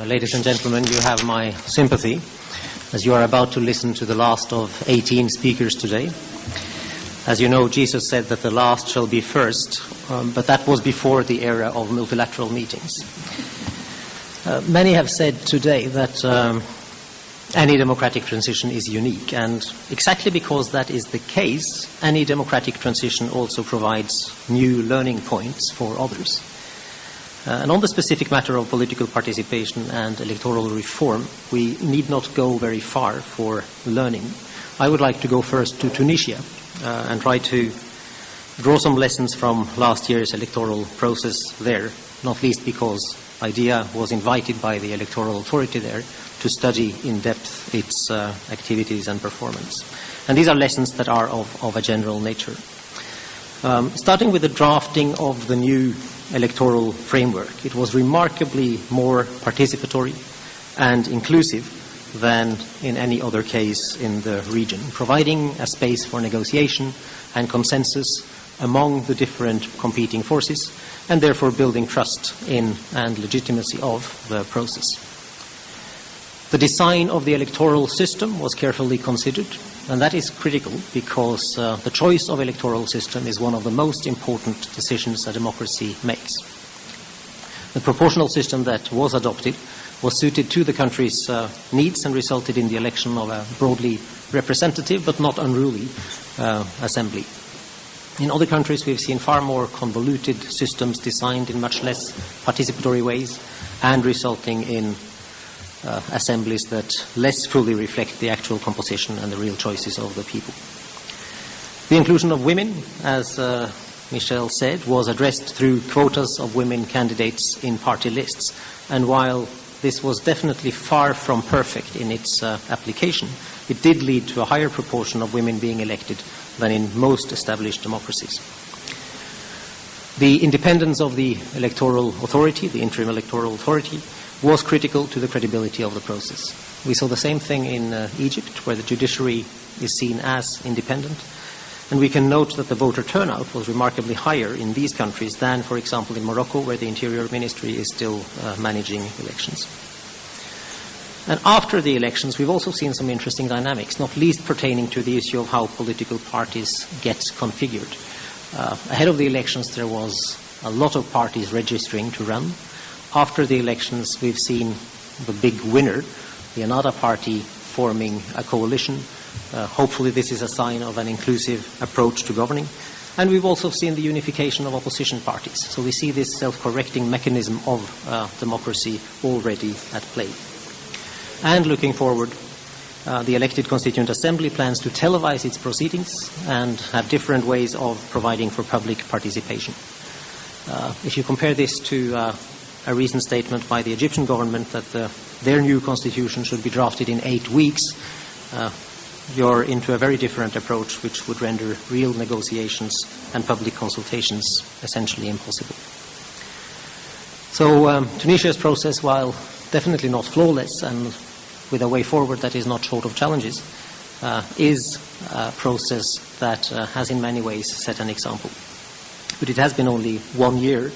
Ladies and gentlemen, you have my sympathy as you are about to listen to the last of 18 speakers today. As you know, Jesus said that the last shall be first, but that was before the era of multilateral meetings. Many have said today that any democratic transition is unique, and exactly because that is the case, any democratic transition also provides new learning points for others. And on the specific matter of political participation and electoral reform, we need not go very far for learning. I would like to go first to Tunisia and try to draw some lessons from last year's electoral process there, not least because IDEA was invited by the electoral authority there to study in depth its activities and performance. And these are lessons that are of a general nature. Starting with the drafting of the new electoral framework, it was remarkably more participatory and inclusive than in any other case in the region, providing a space for negotiation and consensus among the different competing forces, and therefore building trust in and legitimacy of the process. The design of the electoral system was carefully considered, and that is critical because the choice of electoral system is one of the most important decisions a democracy makes. The proportional system that was adopted was suited to the country's needs and resulted in the election of a broadly representative but not unruly assembly. In other countries, we've seen far more convoluted systems designed in much less participatory ways and resulting in assemblies that less fully reflect the actual composition and the real choices of the people. The inclusion of women, as Michel said, was addressed through quotas of women candidates in party lists. And while this was definitely far from perfect in its application, it did lead to a higher proportion of women being elected than in most established democracies. The independence of the electoral authority, the interim electoral authority, was critical to the credibility of the process. We saw the same thing in Egypt, where the judiciary is seen as independent, and we can note that the voter turnout was remarkably higher in these countries than, for example, in Morocco, where the Interior Ministry is still managing elections. And after the elections, we've also seen some interesting dynamics, not least pertaining to the issue of how political parties get configured. Ahead of the elections, there was a lot of parties registering to run. After the elections, we've seen the big winner, the Ennahda party, forming a coalition. Hopefully this is a sign of an inclusive approach to governing. And we've also seen the unification of opposition parties. So we see this self-correcting mechanism of democracy already at play. And looking forward, the elected Constituent Assembly plans to televise its proceedings and have different ways of providing for public participation. If you compare this to a recent statement by the Egyptian government that their new constitution should be drafted in 8 weeks, you're into a very different approach which would render real negotiations and public consultations essentially impossible. So Tunisia's process, while definitely not flawless and with a way forward that is not short of challenges, is a process that has in many ways set an example. But it has been only 1 year.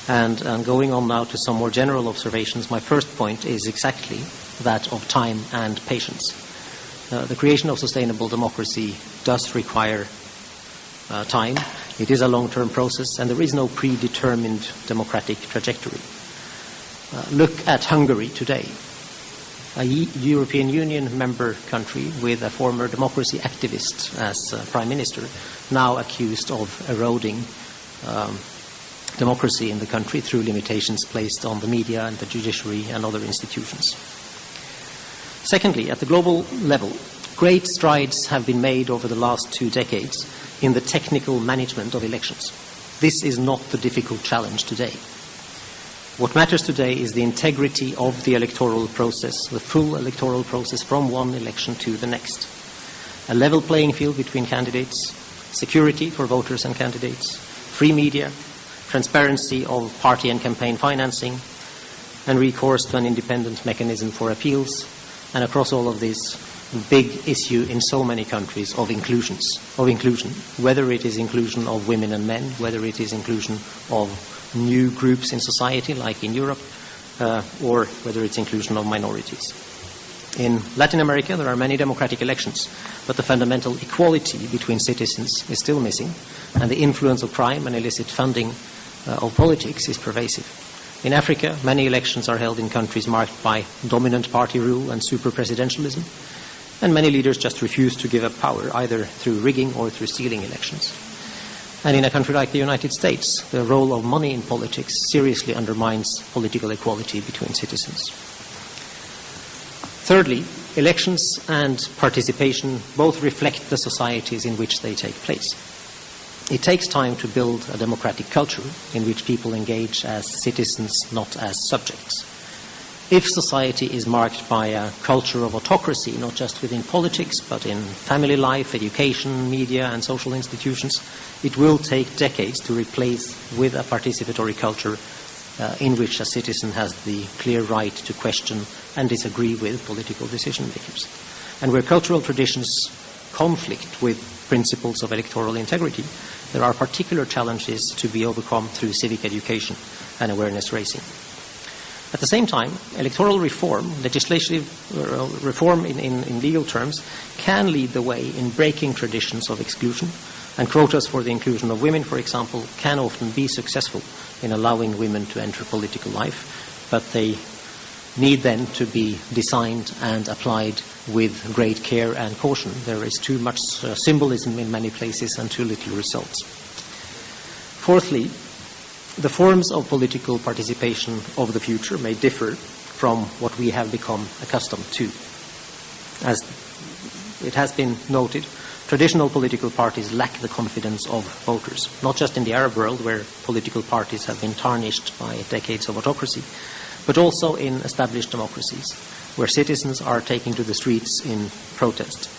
And going on now to some more general observations, my first point is exactly that of time and patience. The creation of sustainable democracy does require time. It is a long-term process, and there is no predetermined democratic trajectory. Look at Hungary today, a European Union member country with a former democracy activist as prime minister, now accused of eroding democracy in the country through limitations placed on the media and the judiciary and other institutions. Secondly, at the global level, great strides have been made over the last 2 decades in the technical management of elections. This is not the difficult challenge today. What matters today is the integrity of the electoral process, the full electoral process from one election to the next. A level playing field between candidates, security for voters and candidates, free media, transparency of party and campaign financing, and recourse to an independent mechanism for appeals, and across all of this, big issue in so many countries of inclusion, whether it is inclusion of women and men, whether it is inclusion of new groups in society, like in Europe, or whether it's inclusion of minorities. In Latin America, there are many democratic elections, but the fundamental equality between citizens is still missing, and the influence of crime and illicit funding of politics is pervasive. In Africa, many elections are held in countries marked by dominant party rule and super-presidentialism, and many leaders just refuse to give up power, either through rigging or through stealing elections. And in a country like the United States, the role of money in politics seriously undermines political equality between citizens. Thirdly, elections and participation both reflect the societies in which they take place. It takes time to build a democratic culture in which people engage as citizens, not as subjects. If society is marked by a culture of autocracy, not just within politics, but in family life, education, media, and social institutions, it will take decades to replace with a participatory culture in which a citizen has the clear right to question and disagree with political decision makers. And where cultural traditions conflict with principles of electoral integrity, there are particular challenges to be overcome through civic education and awareness raising. At the same time, electoral reform, legislative reform in legal terms, can lead the way in breaking traditions of exclusion, and quotas for the inclusion of women, for example, can often be successful in allowing women to enter political life, but they need then to be designed and applied with great care and caution. There is too much symbolism in many places and too little results. Fourthly, the forms of political participation of the future may differ from what we have become accustomed to. As it has been noted, traditional political parties lack the confidence of voters, not just in the Arab world, where political parties have been tarnished by decades of autocracy, but also in established democracies, where citizens are taking to the streets in protest,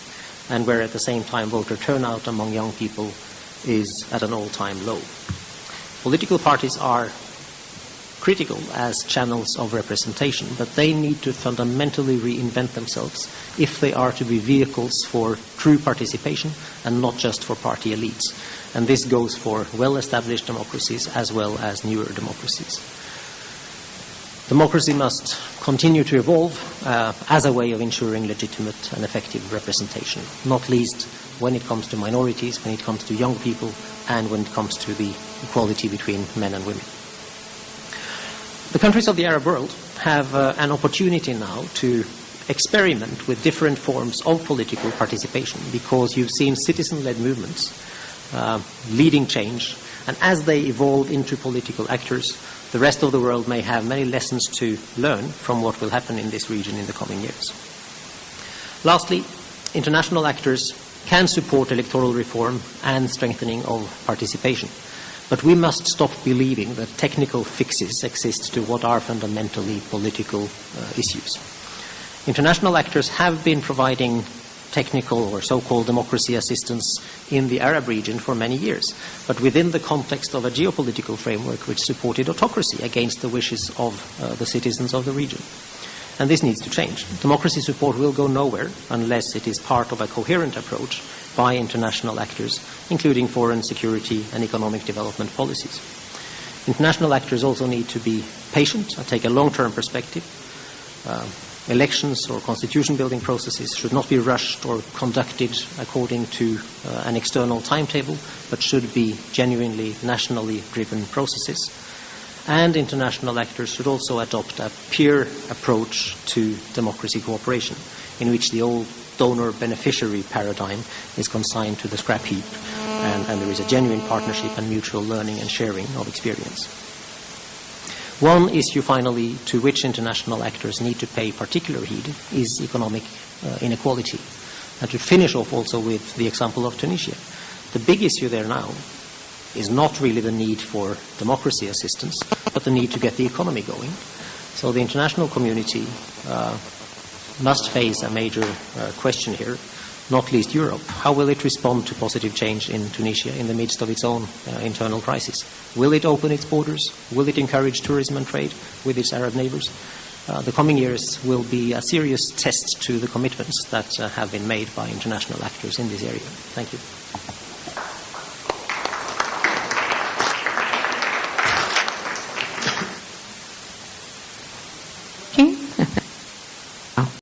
and where at the same time voter turnout among young people is at an all-time low. Political parties are critical as channels of representation, but they need to fundamentally reinvent themselves if they are to be vehicles for true participation and not just for party elites. And this goes for well-established democracies as well as newer democracies. Democracy must continue to evolve as a way of ensuring legitimate and effective representation, not least when it comes to minorities, when it comes to young people, and when it comes to the equality between men and women. The countries of the Arab world have an opportunity now to experiment with different forms of political participation, because you've seen citizen-led movements leading change, and as they evolve into political actors, the rest of the world may have many lessons to learn from what will happen in this region in the coming years. Lastly, international actors can support electoral reform and strengthening of participation. But we must stop believing that technical fixes exist to what are fundamentally political issues. International actors have been providing technical or so-called democracy assistance in the Arab region for many years, but within the context of a geopolitical framework which supported autocracy against the wishes of the citizens of the region. And this needs to change. Democracy support will go nowhere unless it is part of a coherent approach by international actors, including foreign security and economic development policies. International actors also need to be patient and take a long-term perspective. Elections or constitution-building processes should not be rushed or conducted according to an external timetable, but should be genuinely nationally driven processes. And international actors should also adopt a peer approach to democracy cooperation, in which the old donor-beneficiary paradigm is consigned to the scrap heap, and there is a genuine partnership and mutual learning and sharing of experience. One issue, finally, to which international actors need to pay particular heed is economic inequality. And to finish off also with the example of Tunisia, the big issue there now is not really the need for democracy assistance, but the need to get the economy going. So the international community must face a major question here, not least Europe. How will it respond to positive change in Tunisia in the midst of its own internal crisis? Will it open its borders? Will it encourage tourism and trade with its Arab neighbors? The coming years will be a serious test to the commitments that have been made by international actors in this area. Thank you.